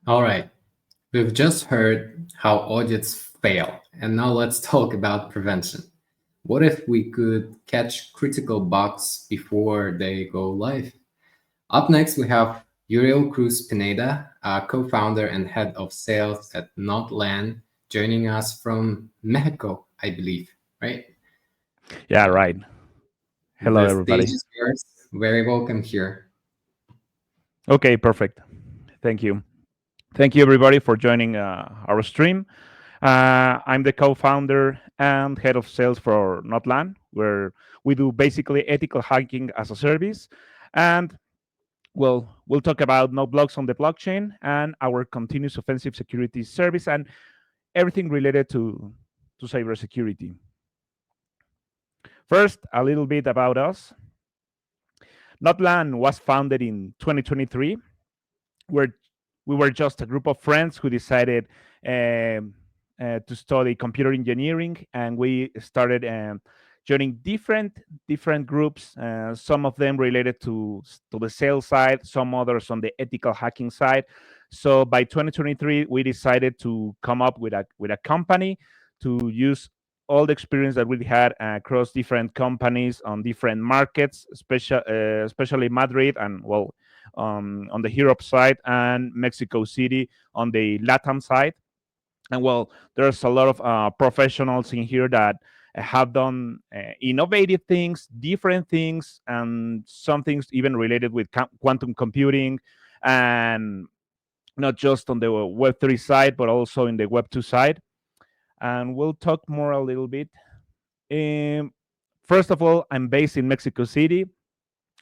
All right, we've just heard how audits fail, and now let's talk about prevention. What if we could catch critical bugs before they go live? Up next, we have Uriel Cruz Pineda, co founder and head of sales at NotLAN, joining us from Mexico, I believe, right? Yeah, right. Hello, The stage everybody. is yours. Very welcome here. Okay, perfect. Thank you. Thank you, everybody, for joining our stream. I'm the co founder and head of sales for NotLAN, where we do basically ethical hacking as a service. And well, we'll talk about no blocks on the blockchain and our continuous offensive security service and everything related to cybersecurity. First, a little bit about us. NotLAN was founded in 2023 where we were just a group of friends who decided um, to study computer engineering, and we started joining different groups. Some of them related to the sales side, some others on the ethical hacking side. So by 2023, we decided to come up with a company to use all the experience that we had across different companies on different markets, especially Madrid and well on the Europe side and Mexico City on the Latam side. And well, there's a lot of professionals in here that have done innovative things, different things, and some things even related with quantum computing, and not just on the Web3 side, but also in the Web2 side. And we'll talk more a little bit. Um, First of all, I'm based in Mexico City.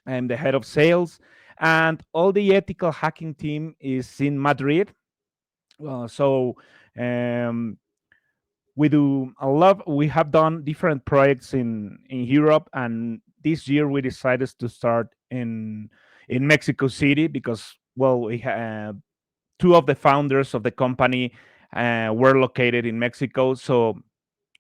I'm the head of sales, and all the ethical hacking team is in Madrid. So um, we do a lot. We have done different projects in Europe, and this year we decided to start in Mexico City because well, we have two of the founders of the company were located in Mexico, so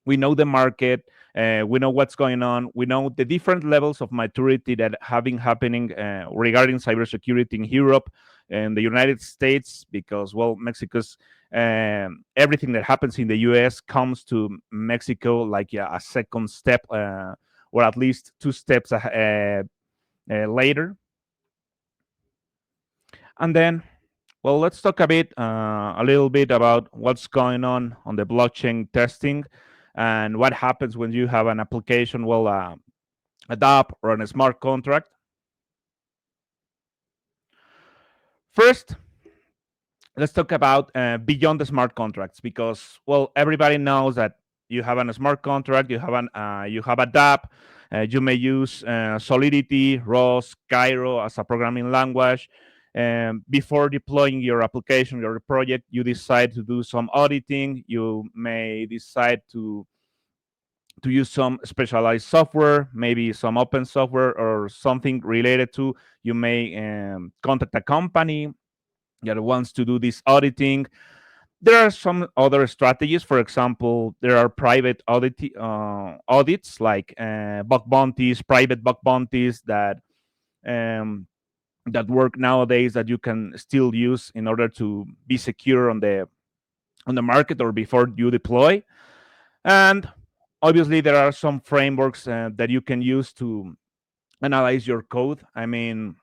we know the market, we know what's going on, we know the different levels of maturity that have been happening regarding cybersecurity in Europe and the United States, because well, Mexico's everything that happens in the US comes to Mexico like a second step, or at least two steps later. And then well, let's talk a little bit about what's going on the blockchain testing and what happens when you have an application, well, a DApp or a smart contract. First, let's talk about beyond the smart contracts because, well, everybody knows that you have a smart contract, you have a DApp, you may use Solidity, ROS, Cairo as a programming language. Before deploying your application, your project, you decide to do some auditing. You may decide to use some specialized software, maybe some open software or something related to. You may contact a company that wants to do this auditing. There are some other strategies. For example, there are private audits like bug bounties, private bug bounties um, that work nowadays that you can still use in order to be secure on the market or before you deploy. And obviously, there are some frameworks that you can use to analyze your code. I mean,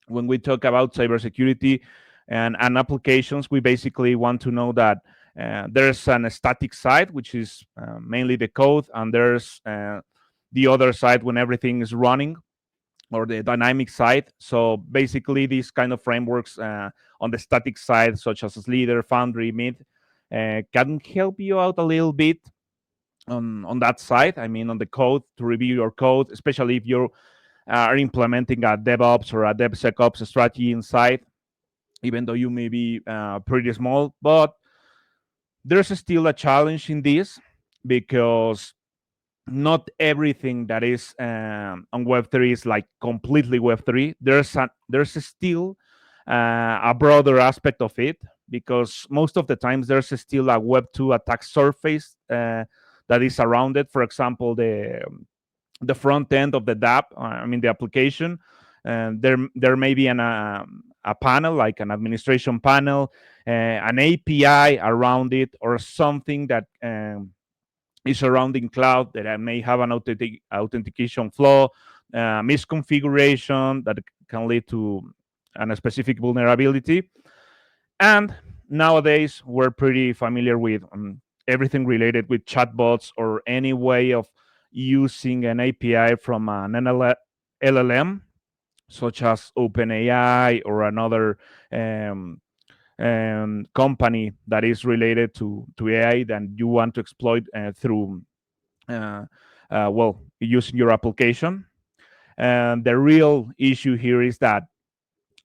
when we talk about cybersecurity and applications, we basically want to know that there's a static side, which is mainly the code, and there's the other side when everything is running, or the dynamic side. So basically, these kind of frameworks on the static side, such as Slider, Foundry, Mid, can help you out a little bit on that side. I mean, on the code to review your code, especially if you are implementing a DevOps or a DevSecOps strategy inside, even though you may be pretty small. But there's still a challenge in this because not everything that is on Web3 is like completely Web3. There's still a broader aspect of it because most of the times there's still a Web2 attack surface that is around it. For example, the front end of the DApp, I mean the application, there may be a panel like an administration panel, an API around it, or something that is surrounding cloud that may have an authentication flaw, misconfiguration that can lead to a specific vulnerability. And nowadays, we're pretty familiar with everything related with chatbots or any way of using an API from an LLM, such as OpenAI or another um, company that is related to AI that you want to exploit through, uh, using your application. And the real issue here is that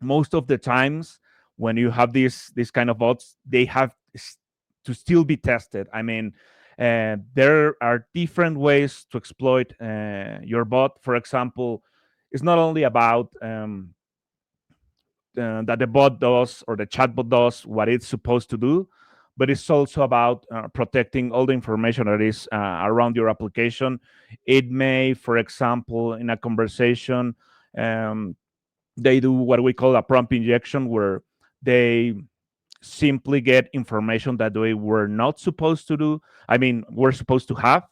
most of the times when you have these kind of bots, they have to still be tested. I mean, there are different ways to exploit your bot. For example, it's not only about that the bot does or the chatbot does what it's supposed to do, but it's also about protecting all the information that is around your application. It may, for example, in a conversation, um, they do what we call a prompt injection, where they simply get information that they were not supposed to do. I mean, we're supposed to have.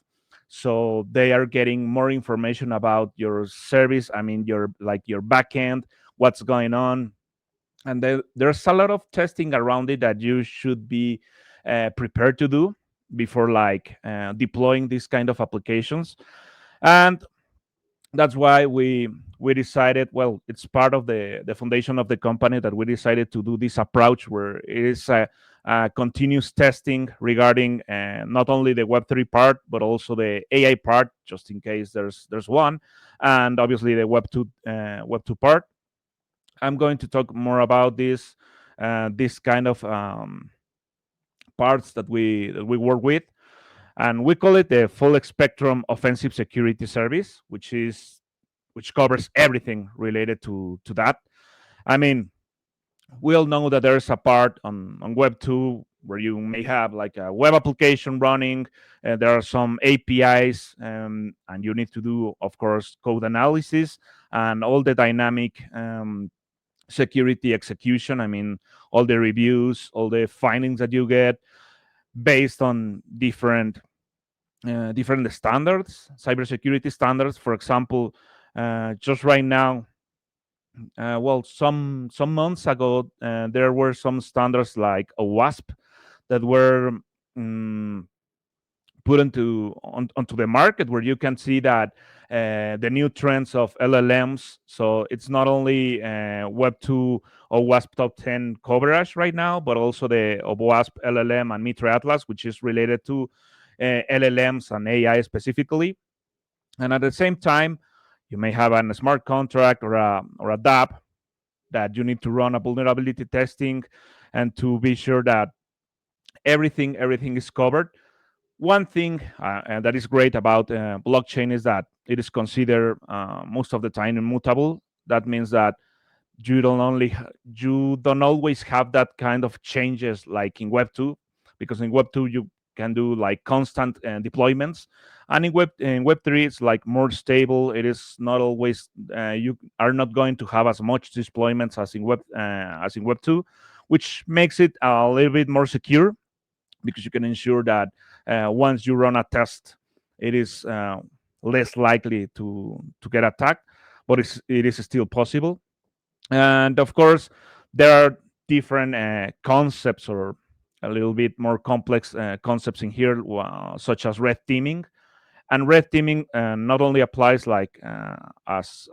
So they are getting more information about your service. I mean, your like your backend, what's going on, and there's a lot of testing around it that you should be prepared to do before like deploying these kind of applications. And that's why we decided, well, it's part of the foundation of the company, that we decided to do this approach where it is a continuous testing regarding not only the web3 part but also the AI part, just in case there's one, and obviously the web2 part. I'm going to talk more about this kind of parts that we work with, and we call it the full spectrum offensive security service, which covers everything related to that. I mean, we all know that there's a part on Web 2 where you may have like a web application running, and there are some APIs, and you need to do, of course, code analysis and all the dynamic security execution. I mean, all the reviews, all the findings that you get based on different standards, cybersecurity standards. For example, just right now, some months ago, there were some standards like a WASP that were um, put onto the market, where you can see that the new trends of LLMs. So it's not only Web 2 or WASP Top 10 coverage right now, but also the of WASP LLM and Mitre Atlas, which is related to LLMs and AI specifically. And at the same time, you may have a smart contract or a DApp that you need to run a vulnerability testing and to be sure that everything is covered. One thing and that is great about blockchain is that it is considered most of the time immutable. That means that you don't always have that kind of changes like in Web 2, because in Web 2 you can do like constant deployments, and in Web 3 it's like more stable. It is not always you are not going to have as much deployments as in Web 2, which makes it a little bit more secure, because you can ensure that once you run a test, it is less likely to get attacked, but it is still possible. And of course, there are different concepts, or a little bit more complex concepts in here, such as red teaming. And red teaming not only applies like as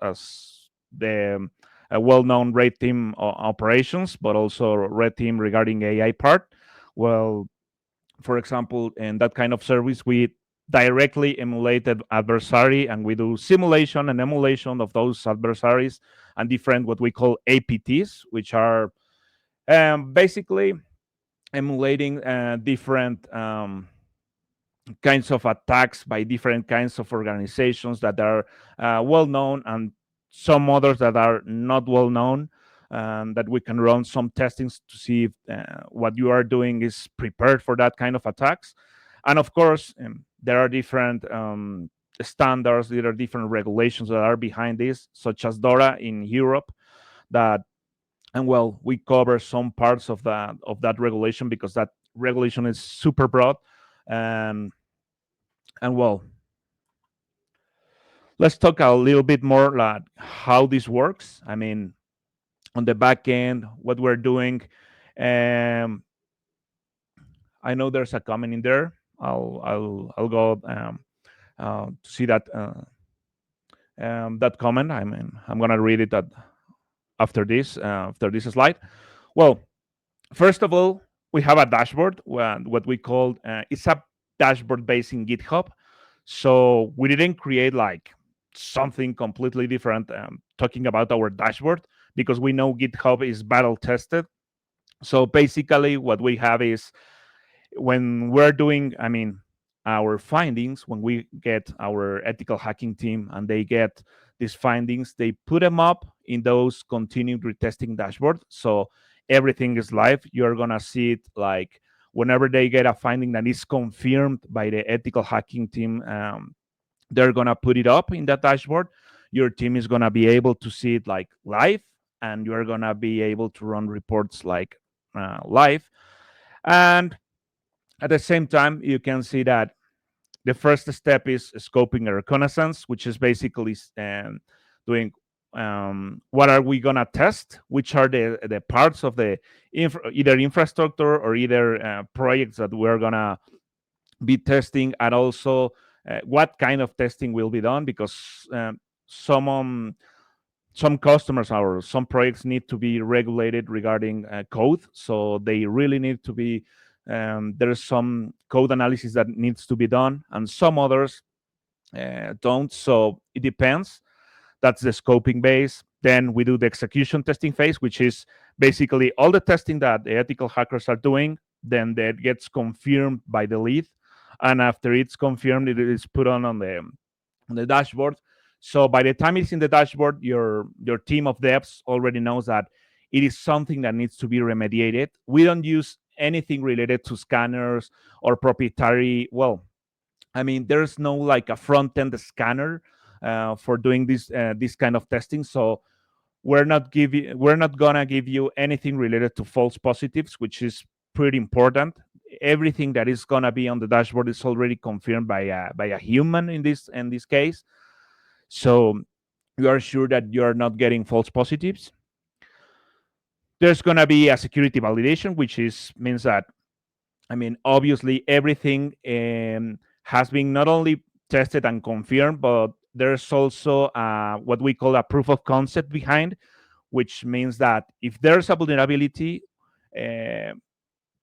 the well-known red team operations, but also red team regarding AI part. Well, for example, in that kind of service, we directly emulate the adversary, and we do simulation and emulation of those adversaries and different what we call APTs, which are basically emulating different kinds of attacks by different kinds of organizations that are well known, and some others that are not well known. That we can run some testings to see if what you are doing is prepared for that kind of attacks. And of course, there are different standards, there are different regulations that are behind this, such as DORA in Europe, that And well, we cover some parts of that regulation because that regulation is super broad. And and well, let's talk a little bit more like how this works. I mean, on the back end, what we're doing. Um, I know there's a comment in there. I'll go to see that comment. I mean, I'm gonna read it after this slide. Well, first of all, we have a dashboard, what we call it's a dashboard based in GitHub. So we didn't create like something completely different talking about our dashboard because we know GitHub is battle tested. So basically, what we have is when we're doing, I mean, our findings, when we get our ethical hacking team and they get these findings, they put them up in those continued retesting dashboard. So everything is live. You're gonna see it like whenever they get a finding that is confirmed by the ethical hacking team, they're gonna put it up in that dashboard. Your team is gonna be able to see it like live, and you're gonna be able to run reports like live. And at the same time, you can see that the first step is scoping a reconnaissance, which is basically doing what are we gonna test, which are the parts of the either infrastructure or either projects that we're gonna be testing, and also what kind of testing will be done because some um, some customers or some projects need to be regulated regarding code, so they really need to be there's some code analysis that needs to be done and some others don't, so it depends. That's the scoping base. Then we do the execution testing phase, which is basically all the testing that the ethical hackers are doing. Then that gets confirmed by the lead, and after it's confirmed, it is put on the dashboard. So by the time it's in the dashboard, your team of devs already knows that it is something that needs to be remediated. We don't use anything related to scanners or proprietary. Well, I mean, there's no like a front end scanner for doing this kind of testing. So we're not gonna give you anything related to false positives, which is pretty important. Everything that is gonna be on the dashboard is already confirmed by a human in this case. So you are sure that you are not getting false positives. There's gonna be a security validation, which is means that, I mean, obviously everything has been not only tested and confirmed, but there's also what we call a proof of concept behind, which means that if there's a vulnerability, uh,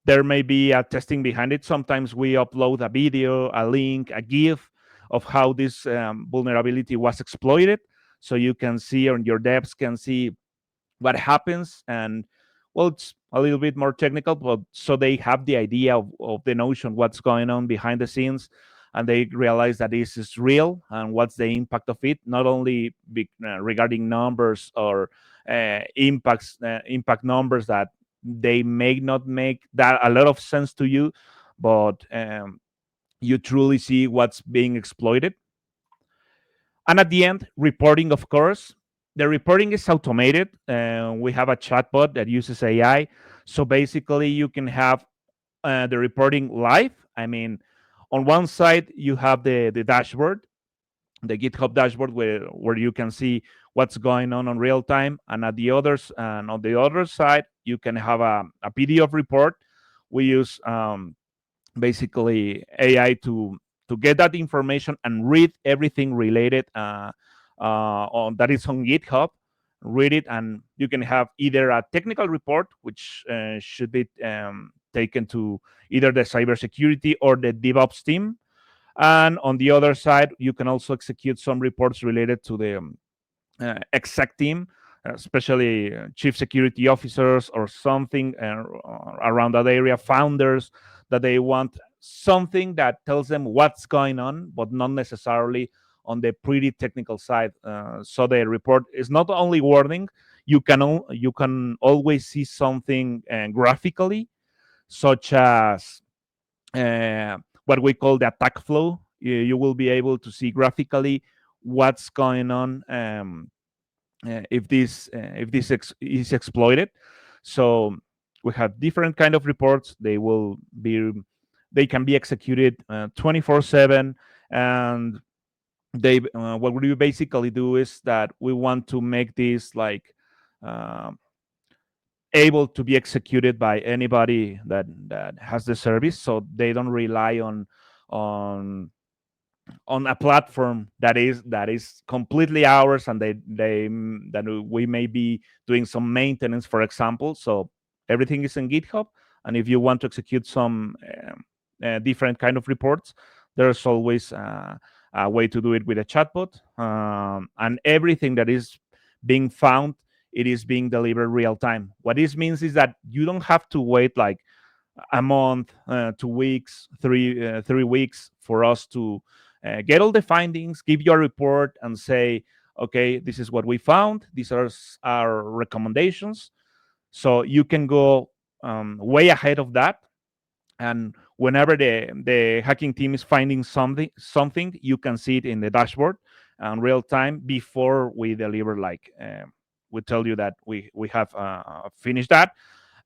there may be a testing behind it. Sometimes we upload a video, a link, a GIF of how this vulnerability was exploited. So you can see, or your devs can see what happens. And well, it's a little bit more technical, but so they have the idea of the notion what's going on behind the scenes, and they realize that this is real and what's the impact of it, not only regarding numbers or impact numbers that they may not make that a lot of sense to you, but you truly see what's being exploited. And at the end, reporting, of course. The reporting is automated. We have a chatbot that uses AI. So basically, you can have the reporting live. I mean, on one side, you have the dashboard, the GitHub dashboard, where you can see what's going on real time. And on the other side, you can have a PDF report. We use basically AI to get that information and read everything related on that is on GitHub. Read it, and you can have either a technical report, which should be taken to either the cybersecurity or the DevOps team, and on the other side, you can also execute some reports related to the exec team, especially chief security officers or something around that area, founders, that they want something that tells them what's going on, but not necessarily on the pretty technical side. So the report is not only wording; you can always see something graphically, such as what we call the attack flow. You will be able to see graphically what's going on. is exploited. So we have different kind of reports. They can be executed 24/7, and what we basically do is that we want to make this like um, able to be executed by anybody that has the service, so they don't rely on on a platform that is completely ours, and that we may be doing some maintenance, for example. So everything is in GitHub, and if you want to execute some different kind of reports, there's always a way to do it with a chatbot, and everything that is being found, it is being delivered real time. What this means is that you don't have to wait like a month, 2 weeks, 3 weeks for us to get all the findings, give you a report, and say, okay, this is what we found. These are our recommendations. So you can go way ahead of that, and whenever the hacking team is finding something, you can see it in the dashboard in real time before we deliver. Like we tell you that we have finished that.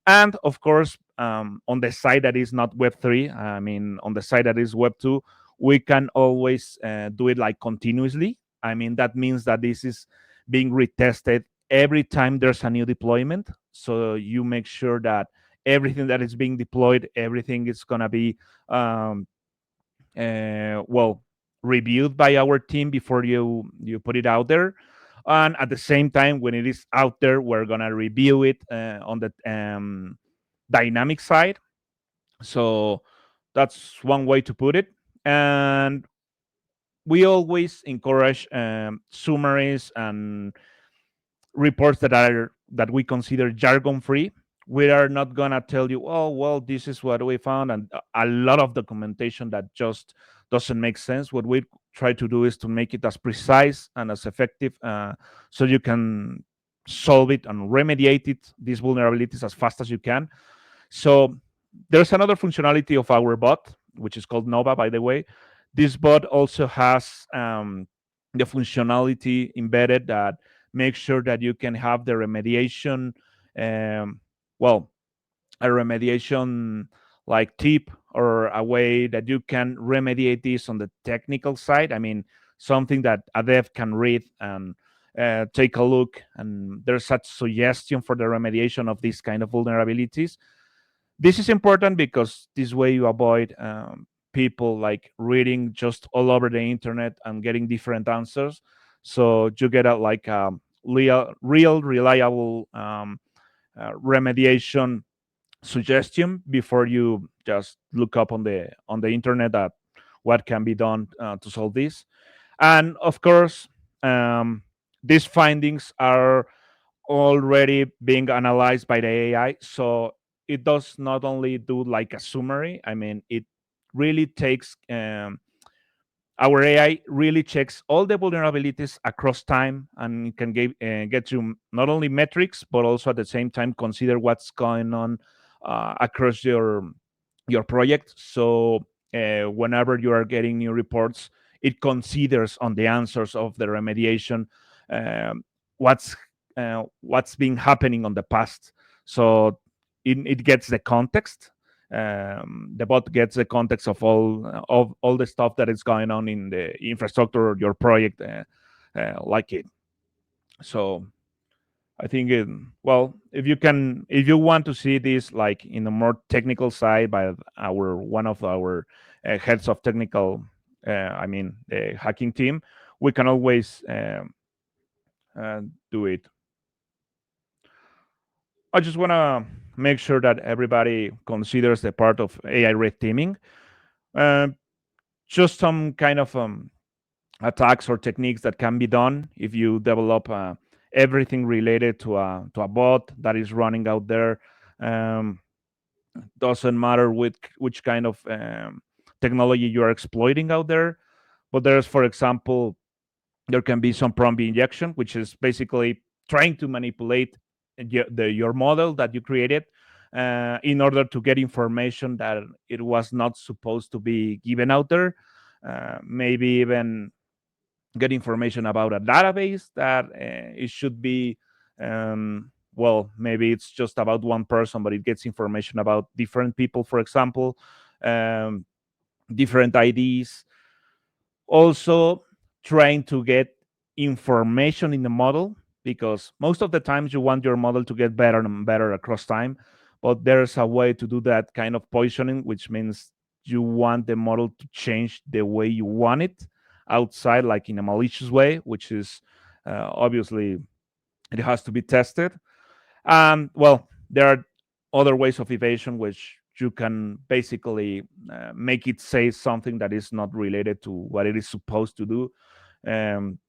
And of course, on the side that is not Web3, I mean, on the side that is Web2, we can always do it like continuously. I mean, that means that this is being retested every time there's a new deployment. So you make sure that everything that is being deployed, everything is going to be um, well, reviewed by our team before you put it out there. And at the same time, when it is out there, we're gonna review it on the dynamic side. So that's one way to put it. And we always encourage summaries and reports that we consider jargon free. We are not gonna tell you, oh well, this is what we found, and a lot of documentation that just doesn't make sense. What we try to do is to make it as precise and as effective, so you can solve it and remediate it, these vulnerabilities, as fast as you can. So there's another functionality of our bot, which is called Nova, by the way. This bot also has the functionality embedded that makes sure that you can have the remediation, um, well, a remediation like tip, or a way that you can remediate this on the technical side. I mean, something that a dev can read and take a look, and there's such suggestion for the remediation of these kind of vulnerabilities. This is important because this way you avoid people like reading just all over the internet and getting different answers. So you get a like real reliable remediation suggestion before you just look up on the internet at what can be done to solve this. And of course, these findings are already being analyzed by the AI. So it does not only do like a summary. I mean, it really takes our AI really checks all the vulnerabilities across time, and can get you not only metrics, but also at the same time consider what's going on across your project. So whenever you are getting new reports, it considers on the answers of the remediation um, what's what's been happening on the past. So it gets the context. The bot gets the context of all the stuff that is going on in the infrastructure or your project, like it. So I think well, if you want to see this like in a more technical side by our one of our heads of technical, I mean the hacking team, we can always do it. I just want to make sure that everybody considers the part of AI red teaming. Uh, just some kind of attacks or techniques that can be done if you develop everything related to a bot that is running out there. Um, doesn't matter which kind of technology you are exploiting out there, but there's, for example, there can be some prompt injection, which is basically trying to manipulate your model that you created in order to get information that it was not supposed to be given out there. Maybe even get information about a database that it should be, well, maybe it's just about one person, but it gets information about different people, for example, um, different IDs. Also, trying to get information in the model, because most of the times you want your model to get better and better across time, but there's a way to do that kind of poisoning, which means you want the model to change the way you want it outside, like in a malicious way, which is obviously it has to be tested. Well, there are other ways of evasion which you can basically make it say something that is not related to what it is supposed to do, um,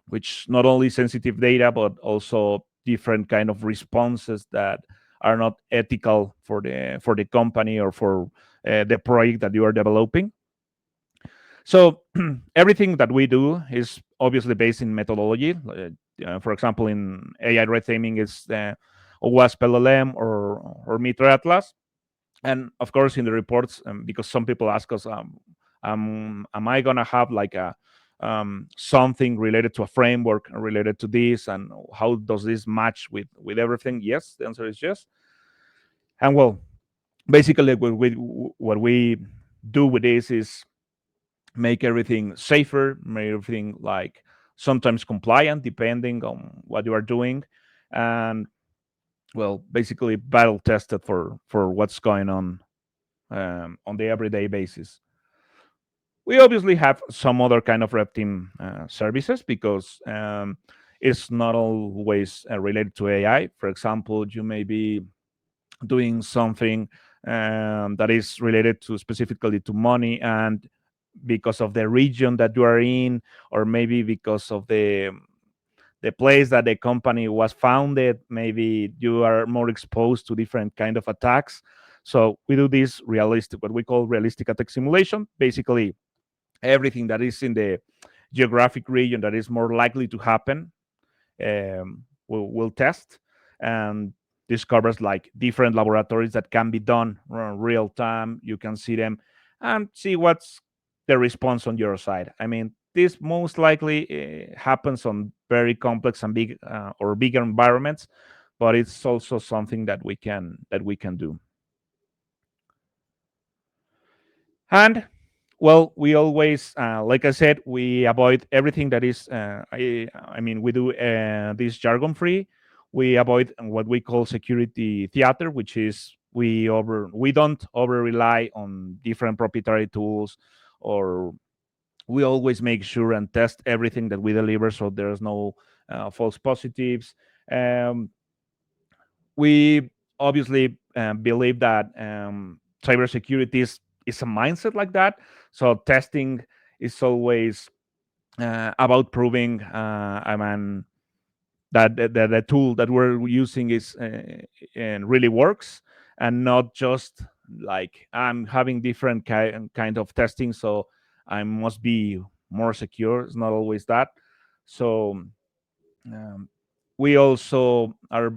which not only sensitive data but also different kind of responses that are not ethical for the company or for the project that you are developing. So everything that we do is obviously based in methodology. For example, in AI red teaming is OWASP LLM or Mitre Atlas. And of course, in the reports, because some people ask us, am I gonna have like a something related to a framework related to this, and how does this match with everything? Yes, the answer is yes. And well, basically, what we do with this is make everything safer, make everything like sometimes compliant depending on what you are doing, and well, basically battle tested for what's going on the everyday basis. We obviously have some other kind of red team services because it's not always related to AI. For example, you may be doing something that is related to specifically to money, and because of the region that you are in, or maybe because of the place that the company was founded, maybe you are more exposed to different kind of attacks. So we do this realistic, what we call realistic attack simulation. Basically, everything that is in the geographic region that is more likely to happen, we'll test, and this covers like different laboratories that can be done real time. You can see them and see what's the response on your side. I mean, this most likely happens on very complex and big or bigger environments, but it's also something that we can do. And well, we always, like I said, we avoid everything that is. I mean, we do this jargon free. We avoid what we call security theater, which is we don't over rely on different proprietary tools, or we always make sure and test everything that we deliver so there's no false positives. Um, we obviously believe that cybersecurity is a mindset like that. So testing is always about proving, I mean, that the tool that we're using is and really works, and not just like I'm having different kind of testing, so I must be more secure. It's not always that. So um, we also are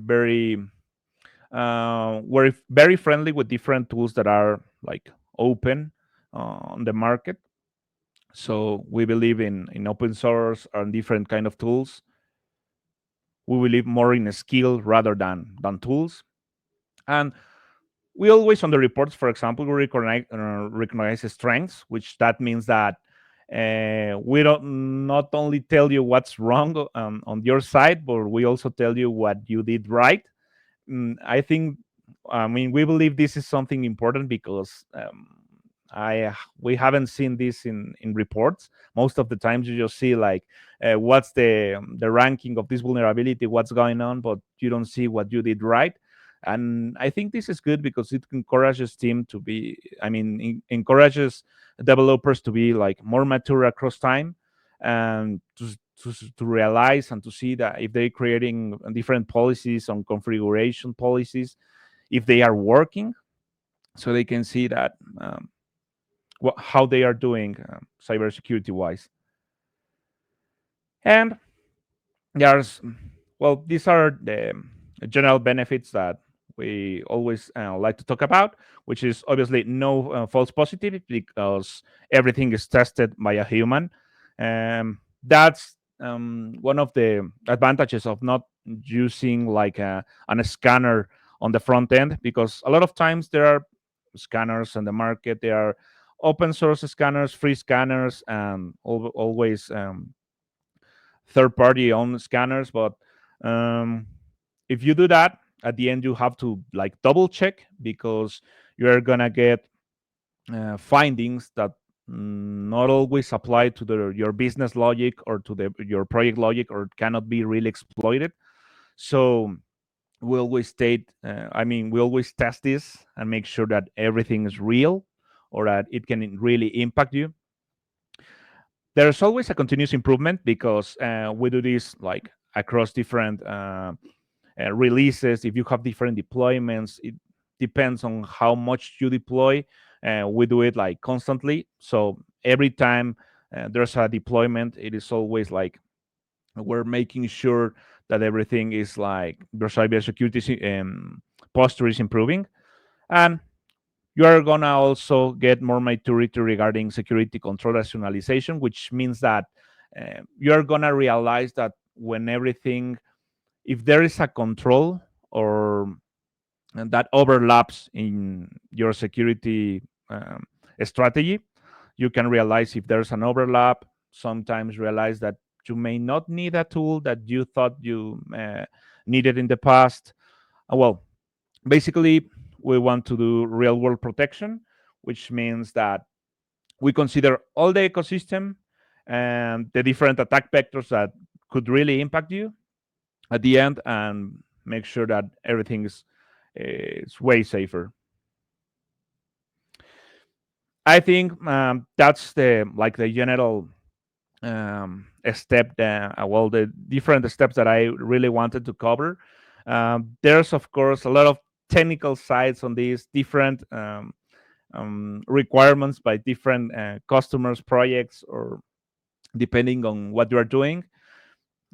we're very friendly with different tools that are like open on the market. So we believe in open source and different kind of tools. We believe more in a skill rather than tools. And we always on the reports, for example, we recognize strengths, which that means that we don't not only tell you what's wrong on your side, but we also tell you what you did right. I think, I mean, we believe this is something important because I we haven't seen this in reports. Most of the times, you just see like what's the ranking of this vulnerability, what's going on, but you don't see what you did right. And I think this is good because it encourages team to be. I mean, encourages developers to be like more mature across time, and to realize and to see that if they're creating different policies on configuration policies, if they are working, so they can see that how they are doing cybersecurity wise. And there's, well, these are the general benefits that we always like to talk about, which is obviously no false positive because everything is tested by a human. That's one of the advantages of not using like a scanner on the front end, because a lot of times there are scanners on the market. There are open source scanners, free scanners, and always third party owned scanners. But um, if you do that, at the end you have to like double check, because you're gonna get findings that not always apply to your business logic or to your project logic, or cannot be really exploited. So we always test this and make sure that everything is real, or that it can really impact you. There's always a continuous improvement, because we do this like across different releases. If you have different deployments, it depends on how much you deploy. We do it like constantly, so every time there's a deployment, it is always like we're making sure that everything is like their cybersecurity posture is improving. And you are gonna also get more maturity regarding security control rationalization, which means that you are gonna realize that when everything, if there is a control or that overlaps in your security strategy, you can realize if there's an overlap. Sometimes realize that you may not need a tool that you thought you needed in the past. Well, basically, we want to do real world protection, which means that we consider all the ecosystem and the different attack vectors that could really impact you at the end, and make sure that everything is way safer. I think that's the like the general step that well, the different steps that I really wanted to cover. There's of course a lot of technical sides on these different requirements by different customers, projects, or depending on what you are doing.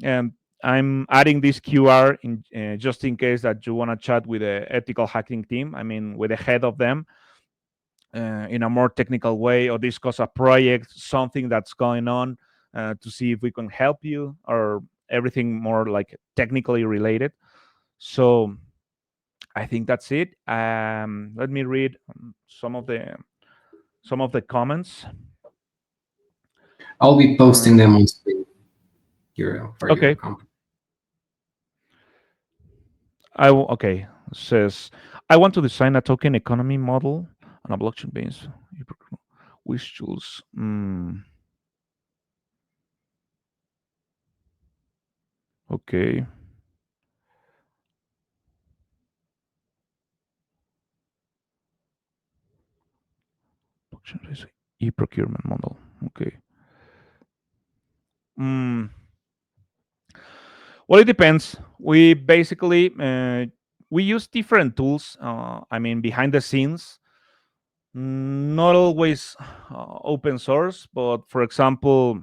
And I'm adding this QR in just in case that you want to chat with the ethical hacking team. I mean, with the head of them in a more technical way, or discuss a project, something that's going on, to see if we can help you, or everything more like technically related. So I think that's it. Let me read some of the comments. I'll be posting Um, them on screen for your okay, comment. okay. Says I want to design a token economy model on a blockchain base. Which tools? Okay. Blockchain base e-procurement model. Okay. Mm, well, it depends. We basically we use different tools. I mean, behind the scenes, not always open source, but for example,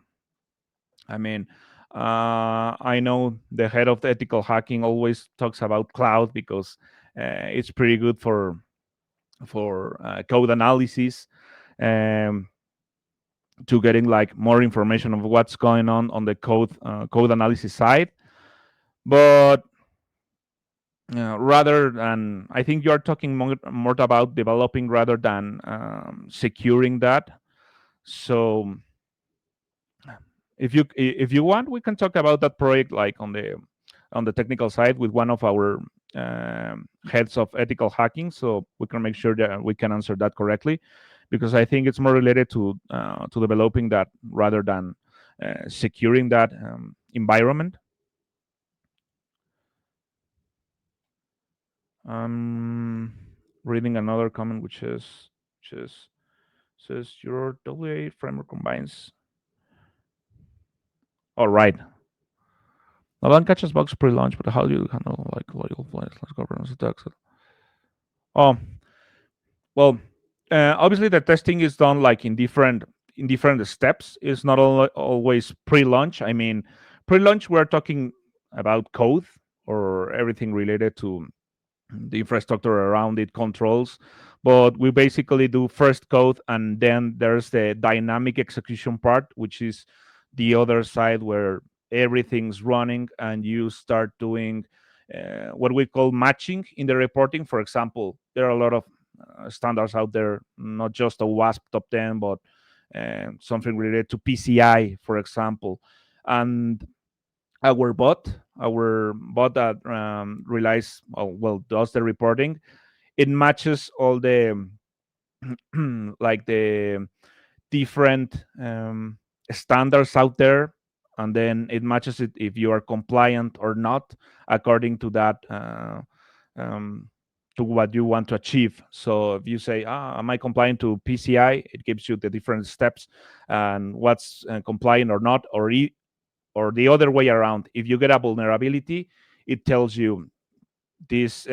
I mean, I know the head of the ethical hacking always talks about cloud, because it's pretty good for code analysis, um, to getting like more information of what's going on the code analysis side. But rather than, I think you're talking more about developing rather than securing that. So if you want, we can talk about that project like on the technical side with one of our heads of ethical hacking, so we can make sure that we can answer that correctly, because I think it's more related to developing that rather than securing that environment. Um, Reading another comment, which is says your WA framework combines. All right. NotLAN catches bugs pre-launch, but how do you handle like loyal flights, governance attacks? Oh, well, obviously the testing is done like in different steps. It's not always pre-launch. I mean, pre-launch we're talking about code or everything related to the infrastructure around it, controls. But we basically do first code, and then there's the dynamic execution part, which is the other side where everything's running and you start doing what we call matching in the reporting. For example, there are a lot of standards out there, not just a WASP top 10, but something related to PCI, for example. And our bot that relies, well, does the reporting, it matches all the like the different standards out there, and then it matches it if you are compliant or not according to that um, to what you want to achieve. So if you say, am I compliant to PCI, it gives you the different steps and what's compliant or not, or the other way around. If you get a vulnerability, it tells you this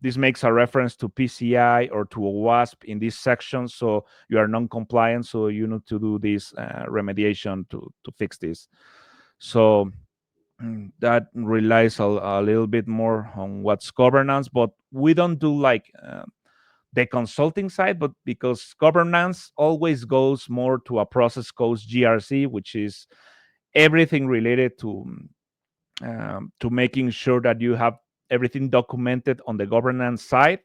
this makes a reference to PCI or to a WASP in this section, so you are non-compliant, so you need to do this remediation to fix this. So that relies a little bit more on what's governance, but we don't do like the consulting side, but because governance always goes more to a process called GRC, which is everything related to making sure that you have everything documented on the governance side.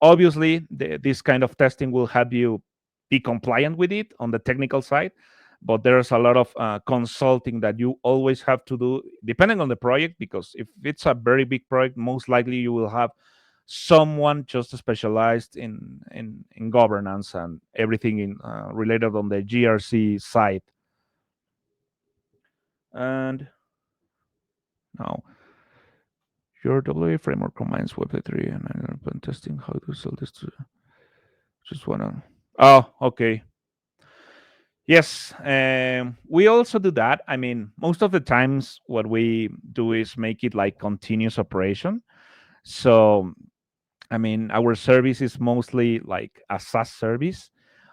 Obviously, this kind of testing will help you be compliant with it on the technical side, but there's a lot of consulting that you always have to do depending on the project, because if it's a very big project, most likely you will have someone just specialized in governance and everything in related on the GRC side. And now, your WA framework combines Web3 and open testing. How to sell this to? Just wanna. Oh, okay. Yes, we also do that. I mean, most of the times, what we do is make it like continuous operation. So, I mean, our service is mostly like a SaaS service,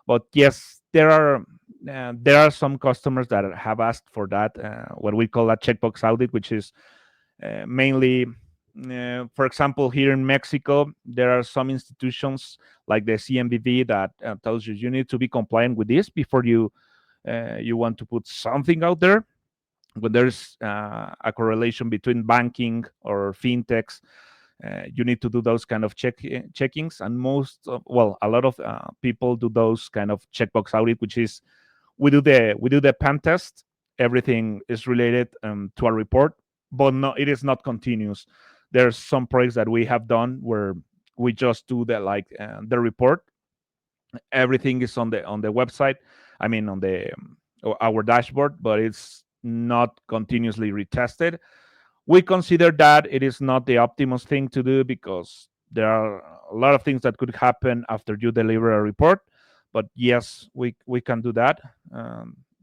but yes, there are some customers that have asked for that, what we call a checkbox audit, which is mainly, for example, here in Mexico, there are some institutions like the CMBV that tells you need to be compliant with this before you want to put something out there. When there's a correlation between banking or fintechs, you need to do those kind of checkings, and a lot of people do those kind of checkbox audit, which is we do the pen test. Everything is related to a report, but no, it is not continuous. There's some projects that we have done where we just do the report. Everything is on the website. I mean, on the our dashboard, but it's not continuously retested. We consider that it is not the optimal thing to do, because there are a lot of things that could happen after you deliver a report. But yes, we can do that.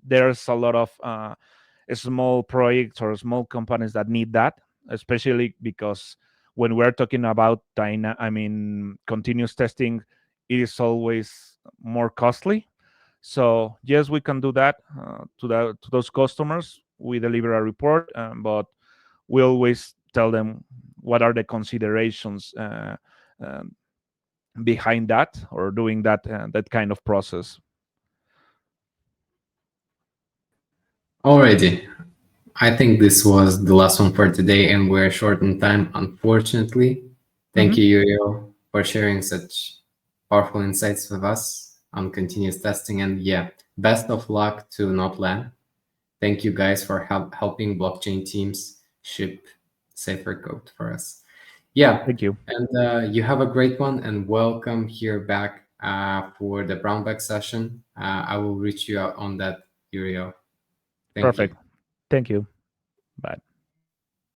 There's a lot of small projects or small companies that need that, especially because when we're talking about continuous testing, it is always more costly. So yes, we can do that to those customers. We deliver a report, but we always tell them what are the considerations um, behind that, or doing that kind of process. Alrighty. I think this was the last one for today, and we're short on time, unfortunately. Thank Mhm. you, Uriel, for sharing such powerful insights with us on continuous testing. And yeah, best of luck to NotLAN. Thank you guys for helping blockchain teams ship safer code for us. Yeah, Thank you. and you have a great one, and welcome here back for the brown bag session. I will reach you out on that, Uriel. Thank you. Perfect. Thank you. Bye.